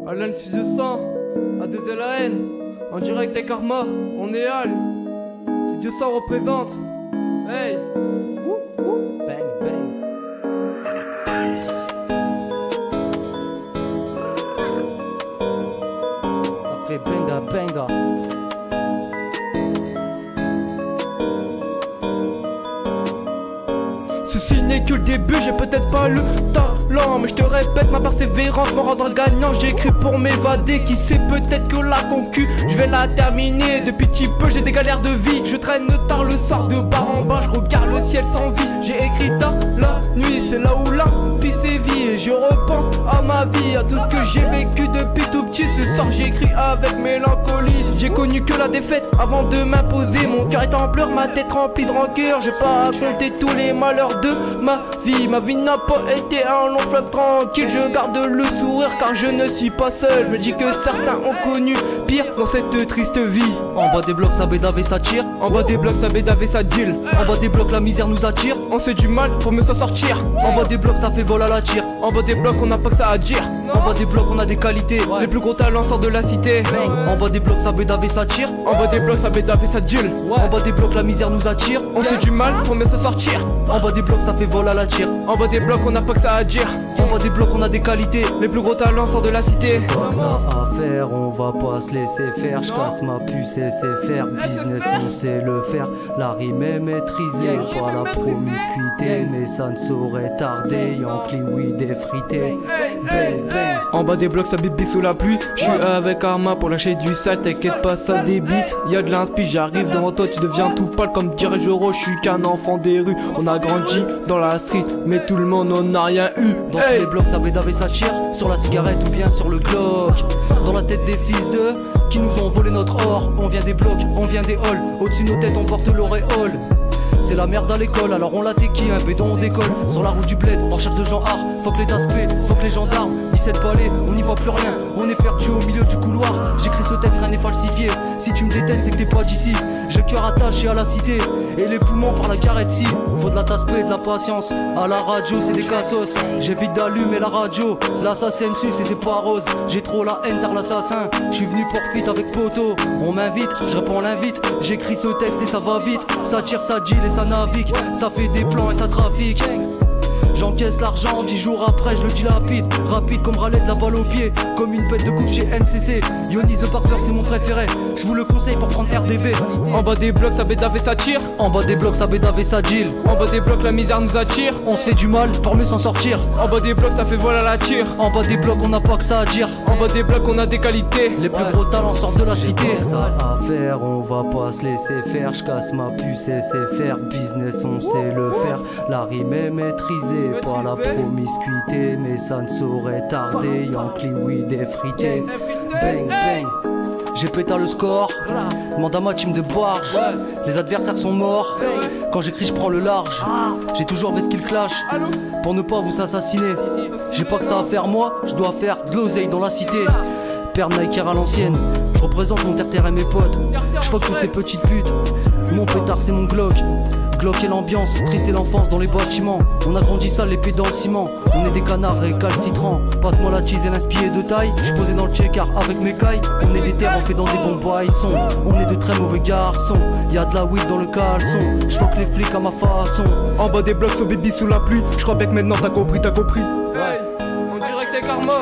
Alain le 6200, A2LAN, en direct avec Karma, on est Al. 6200 représente. Hey, Bang bang. Ça fait benga benga. Ceci n'est que le début, j'ai peut-être pas le talent, mais je te répète, ma persévérance me rendra gagnant. J'écris pour m'évader, qui sait, peut-être que la concu, je vais la terminer. Depuis petit peu, j'ai des galères de vie. Je traîne tard le soir de bar en bas, je regarde le ciel sans vie. J'ai écrit tard la nuit, c'est là où la vie sévit. Et je repense à ma vie, à tout ce que j'ai vécu depuis tout petit. Ce soir j'écris avec mélancolie. J'ai connu que la défaite avant de m'imposer. Mon cœur est en pleurs, ma tête remplie de rancœur. J'ai pas raconté tous les malheurs de ma vie. Ma vie n'a pas été un long fleuve tranquille. Je garde le sourire car je ne suis pas seul. Je me dis que certains ont connu pire dans cette triste vie. En bas des blocs ça bédave et ça tire. En bas des blocs ça bédave et ça deal. En bas des blocs la misère nous attire. On fait du mal pour mieux s'en sortir. En bas des blocs ça fait vol à la tire. En bas des blocs on n'a pas que ça à dire. En bas des blocs on a des qualités. Les plus gros talents sortent de la cité. En bas des blocs ça bédave et ça tire. En bas des blocs ça bédave et ça deal. En bas des blocs la misère nous attire. On fait du mal pour mieux s'en sortir. En bas des blocs ça fait vol à la tire. En bas des blocs on n'a pas que ça à dire. En bas des blocs on a des qualités. Les plus gros talents sortent de la cité. Pas que ça à faire, on va pas se laisser faire. J'casse ma puce et c'est faire. Business on sait le faire. La rime est maîtrisée, pas la promiscuité. Mais ça ne saurait tarder. Yankee weed effrité. Bang bang. En bas des blocs ça bibi sous la pluie. J'suis avec Karma pour lâcher du sale. T'inquiète pas ça débite. Y'a de l'inspi, j'arrive devant toi. Tu deviens tout pâle comme dirait Joro. J'suis qu'un enfant des rues. On a grandi dans la street, mais tout le monde on a rien eu. Dans tous les blocs ça bédave et ça tire. Sur la cigarette ou bien sur le Glock. Dans la tête des fils de qui nous ont volé notre or. On vient des blocs, on vient des halls. Au-dessus de nos têtes on porte l'auréole. C'est la merde à l'école, alors on la téquille, un bédon on décolle. Sur la route du bled, en recherche de gens hard. Faut que les aspects, faut que les gendarmes. 17 balais, on n'y voit plus rien. On est perdu au milieu du couloir. J'écris ce texte, rien n'est falsifié. Si tu me détestes, c'est que t'es pas d'ici. J'ai le cœur attaché à la cité et les poumons par la carrette si. Faut de la tasse et de la patience. À la radio, c'est des cassos. J'évite d'allumer la radio. L'assassin me suce et c'est pas rose. J'ai trop la haine car l'assassin. J'suis venu pour fit avec poto. On m'invite, je réponds l'invite. J'écris ce texte et ça va vite. Ça tire, ça deal et ça navigue. Ça fait des plans et ça trafique. J'encaisse l'argent, 10 jours après je le dilapide. Rapide comme râler de la balle au pied. Comme une bête de coupe chez MCC. Yonis the Parker c'est mon préféré. Je vous le conseille pour prendre RDV. En bas des blocs ça bédave et ça tire. En bas des blocs ça bédave et ça deal. En bas des blocs la misère nous attire. On se fait du mal pour mieux s'en sortir. En bas des blocs ça fait vol à la tire. En bas des blocs on n'a pas que ça à dire. En bas des blocs on a des qualités. Les plus gros talents sortent de la cité. Pas que ça à faire, on va pas se laisser faire. J'casse ma puce et c'est faire. Business on sait le faire. La rime est maîtrisée, pas la promiscuité. Mais ça ne saurait tarder. Yankee weed effrité. Bang bang. J'ai pété le score. Demande à ma team de barge. Les adversaires sont morts. Quand j'écris je prends le large. J'ai toujours ce qu'il clash pour ne pas vous assassiner. J'ai pas que ça à faire moi. Je dois faire de l'oseille dans la cité. Père Nike à l'ancienne. Je représente mon terre et mes potes. Je fuck toutes ces petites putes. Mon pétard c'est mon Glock. Glock et l'ambiance, triste et l'enfance dans les bâtiments. On a grandi sale, les pieds dans le ciment. On est des canards récalcitrants. Passe-moi la cheese et l'inspiré de taille. J'suis posé dans le check-car avec mes cailles. On est des terres, on fait dans des bons baissons. On est de très mauvais garçons. Y'a de la weed dans le caleçon. J'fuck les flics à ma façon. En bas des blocs sur baby sous la pluie. J'crois bien que maintenant t'as compris. Ouais, en direct avec Karma.